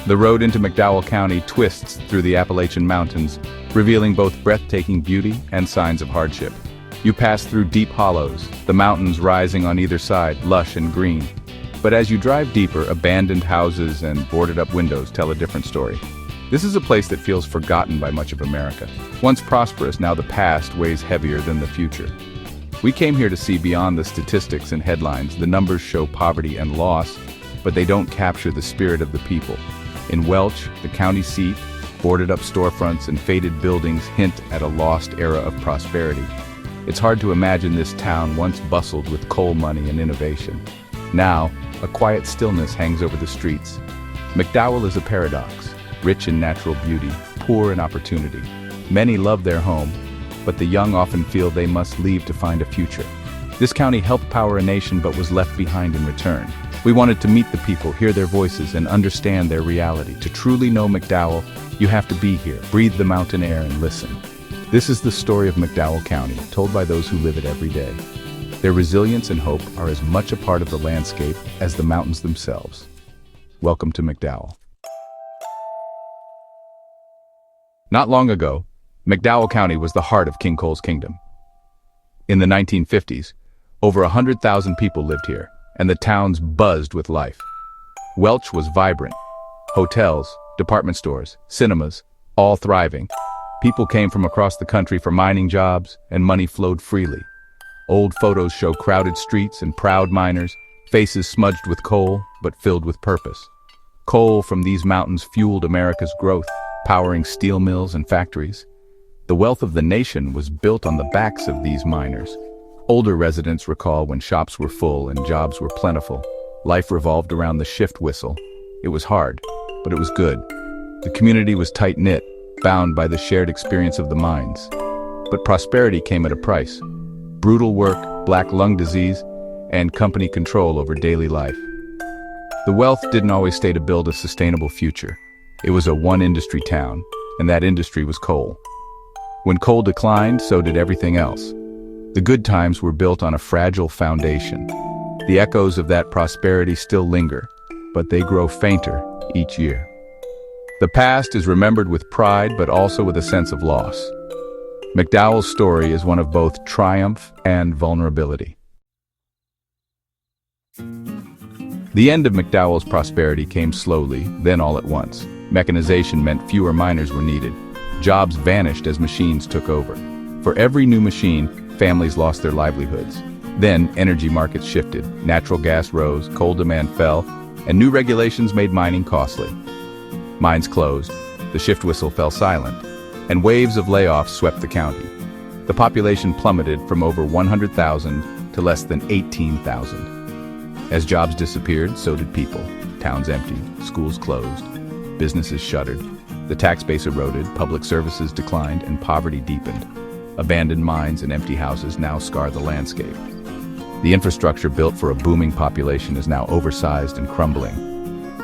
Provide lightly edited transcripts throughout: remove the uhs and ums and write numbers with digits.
The road into McDowell County twists through the Appalachian Mountains, revealing both breathtaking beauty and signs of hardship. You pass through deep hollows, the mountains rising on either side, lush and green. But as you drive deeper, abandoned houses and boarded-up windows tell a different story. This is a place that feels forgotten by much of America. Once prosperous, now the past weighs heavier than the future. We came here to see beyond the statistics and headlines. The numbers show poverty and loss, but they don't capture the spirit of the people. In Welch, the county seat, boarded-up storefronts and faded buildings hint at a lost era of prosperity. It's hard to imagine this town once bustled with coal money and innovation. Now, a quiet stillness hangs over the streets. McDowell is a paradox, rich in natural beauty, poor in opportunity. Many love their home, but the young often feel they must leave to find a future. This county helped power a nation but was left behind in return. We wanted to meet the people, hear their voices, and understand their reality. To truly know McDowell, you have to be here, breathe the mountain air, and listen. This is the story of McDowell County, told by those who live it every day. Their resilience and hope are as much a part of the landscape as the mountains themselves. Welcome to McDowell. Not long ago, McDowell County was the heart of King Coal's kingdom. In the 1950s, over 100,000 people lived here, and the towns buzzed with life. Welch was vibrant. Hotels, department stores, cinemas, all thriving. People came from across the country for mining jobs, and money flowed freely. Old photos show crowded streets and proud miners, faces smudged with coal, but filled with purpose. Coal from these mountains fueled America's growth, powering steel mills and factories. The wealth of the nation was built on the backs of these miners. Older residents recall when shops were full and jobs were plentiful. Life revolved around the shift whistle. It was hard, but it was good. The community was tight-knit, bound by the shared experience of the mines. But prosperity came at a price. Brutal work, black lung disease, and company control over daily life. The wealth didn't always stay to build a sustainable future. It was a one-industry town, and that industry was coal. When coal declined, so did everything else. The good times were built on a fragile foundation. The echoes of that prosperity still linger, but they grow fainter each year. The past is remembered with pride, but also with a sense of loss. McDowell's story is one of both triumph and vulnerability. The end of McDowell's prosperity came slowly, then all at once. Mechanization meant fewer miners were needed. Jobs vanished as machines took over. For every new machine, families lost their livelihoods. Then, energy markets shifted. Natural gas rose, coal demand fell, and new regulations made mining costly. Mines closed, the shift whistle fell silent, and waves of layoffs swept the county. The population plummeted from over 100,000 to less than 18,000. As jobs disappeared, so did people. Towns emptied, schools closed, businesses shuttered. The tax base eroded, public services declined, and poverty deepened. Abandoned mines and empty houses now scar the landscape. The infrastructure built for a booming population is now oversized and crumbling.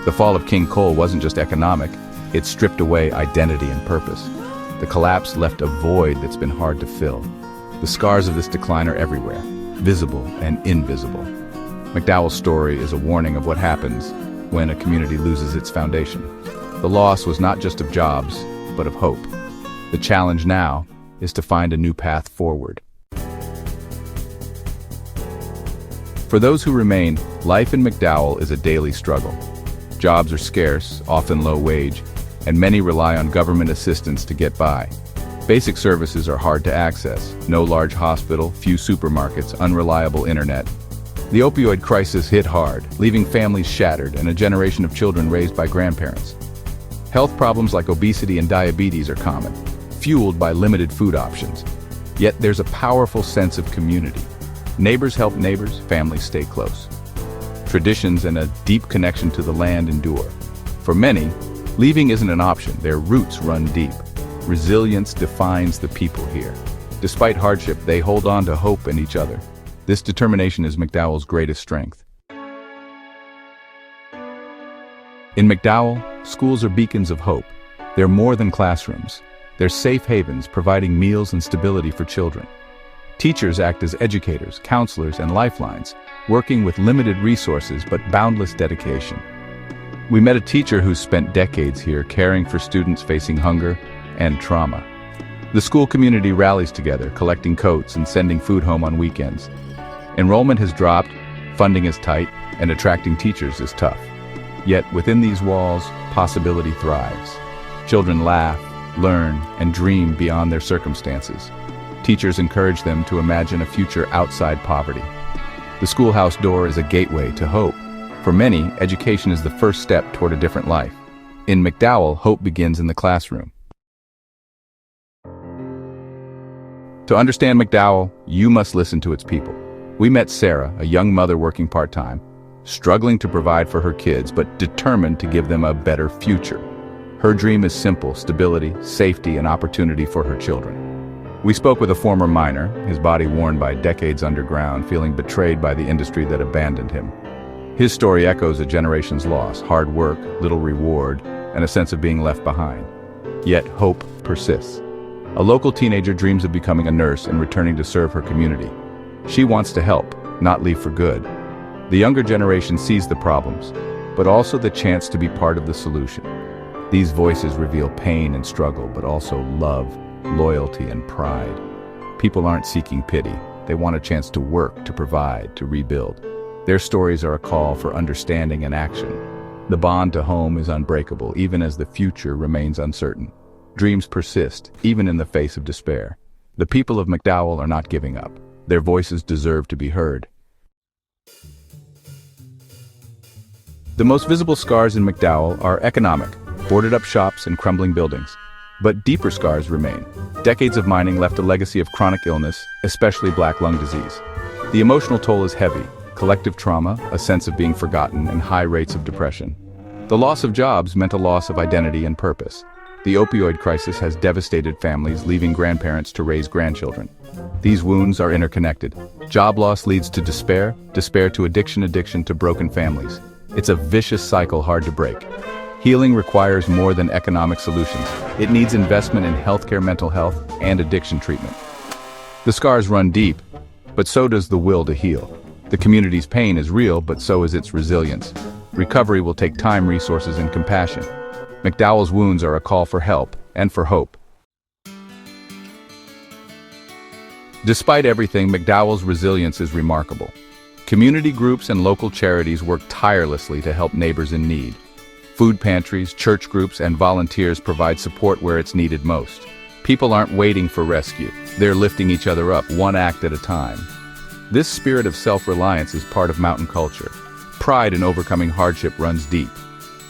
The fall of King Coal wasn't just economic, it stripped away identity and purpose. The collapse left a void that's been hard to fill. The scars of this decline are everywhere, visible and invisible. McDowell's story is a warning of what happens when a community loses its foundation. The loss was not just of jobs, but of hope. The challenge now is to find a new path forward. For those who remain, life in McDowell is a daily struggle. Jobs are scarce, often low wage, and many rely on government assistance to get by. Basic services are hard to access. No large hospital, few supermarkets, unreliable internet. The opioid crisis hit hard, leaving families shattered and a generation of children raised by grandparents. Health problems like obesity and diabetes are common, fueled by limited food options. Yet there's a powerful sense of community. Neighbors help neighbors, families stay close. Traditions and a deep connection to the land endure. For many, leaving isn't an option, their roots run deep. Resilience defines the people here. Despite hardship, they hold on to hope in each other. This determination is McDowell's greatest strength. In McDowell, schools are beacons of hope. They're more than classrooms. They're safe havens providing meals and stability for children. Teachers act as educators, counselors, and lifelines, working with limited resources but boundless dedication. We met a teacher who spent decades here caring for students facing hunger and trauma. The school community rallies together, collecting coats and sending food home on weekends. Enrollment has dropped, funding is tight, and attracting teachers is tough. Yet within these walls, possibility thrives. Children laugh, learn, and dream beyond their circumstances. Teachers encourage them to imagine a future outside poverty. The schoolhouse door is a gateway to hope. For many, education is the first step toward a different life. In McDowell, hope begins in the classroom. To understand McDowell, you must listen to its people. We met Sarah, a young mother working part-time, struggling to provide for her kids, but determined to give them a better future. Her dream is simple: stability, safety, and opportunity for her children. We spoke with a former miner, his body worn by decades underground, feeling betrayed by the industry that abandoned him. His story echoes a generation's loss: hard work, little reward, and a sense of being left behind. Yet hope persists. A local teenager dreams of becoming a nurse and returning to serve her community. She wants to help, not leave for good. The younger generation sees the problems, but also the chance to be part of the solution. These voices reveal pain and struggle, but also love, loyalty, and pride. People aren't seeking pity. They want a chance to work, to provide, to rebuild. Their stories are a call for understanding and action. The bond to home is unbreakable, even as the future remains uncertain. Dreams persist, even in the face of despair. The people of McDowell are not giving up. Their voices deserve to be heard. The most visible scars in McDowell are economic: boarded-up shops and crumbling buildings. But deeper scars remain. Decades of mining left a legacy of chronic illness, especially black lung disease. The emotional toll is heavy: collective trauma, a sense of being forgotten, and high rates of depression. The loss of jobs meant a loss of identity and purpose. The opioid crisis has devastated families, leaving grandparents to raise grandchildren. These wounds are interconnected. Job loss leads to despair, despair to addiction, addiction to broken families. It's a vicious cycle hard to break. Healing requires more than economic solutions. It needs investment in healthcare, mental health, and addiction treatment. The scars run deep, but so does the will to heal. The community's pain is real, but so is its resilience. Recovery will take time, resources, and compassion. McDowell's wounds are a call for help and for hope. Despite everything, McDowell's resilience is remarkable. Community groups and local charities work tirelessly to help neighbors in need. Food pantries, church groups, and volunteers provide support where it's needed most. People aren't waiting for rescue. They're lifting each other up, one act at a time. This spirit of self-reliance is part of mountain culture. Pride in overcoming hardship runs deep.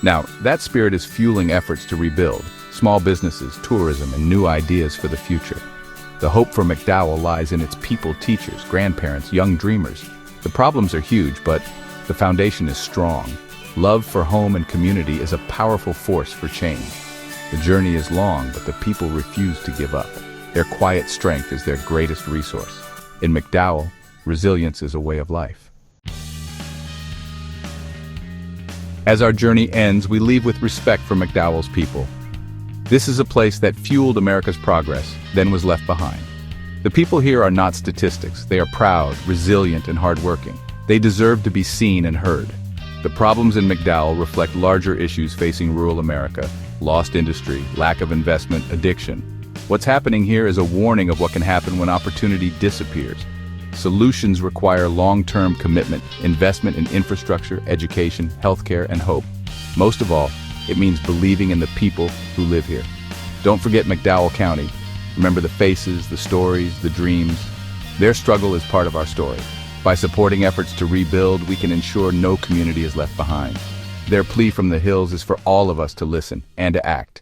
Now, that spirit is fueling efforts to rebuild small businesses, tourism, and new ideas for the future. The hope for McDowell lies in its people, teachers, grandparents, young dreamers. The problems are huge, but the foundation is strong. Love for home and community is a powerful force for change. The journey is long, but the people refuse to give up. Their quiet strength is their greatest resource. In McDowell, resilience is a way of life. As our journey ends, we leave with respect for McDowell's people. This is a place that fueled America's progress, then was left behind. The people here are not statistics. They are proud, resilient, and hardworking. They deserve to be seen and heard. The problems in McDowell reflect larger issues facing rural America: lost industry, lack of investment, addiction. What's happening here is a warning of what can happen when opportunity disappears. Solutions require long-term commitment, investment in infrastructure, education, healthcare, and hope. Most of all, it means believing in the people who live here. Don't forget McDowell County. Remember the faces, the stories, the dreams. Their struggle is part of our story. By supporting efforts to rebuild, we can ensure no community is left behind. Their plea from the hills is for all of us to listen and to act.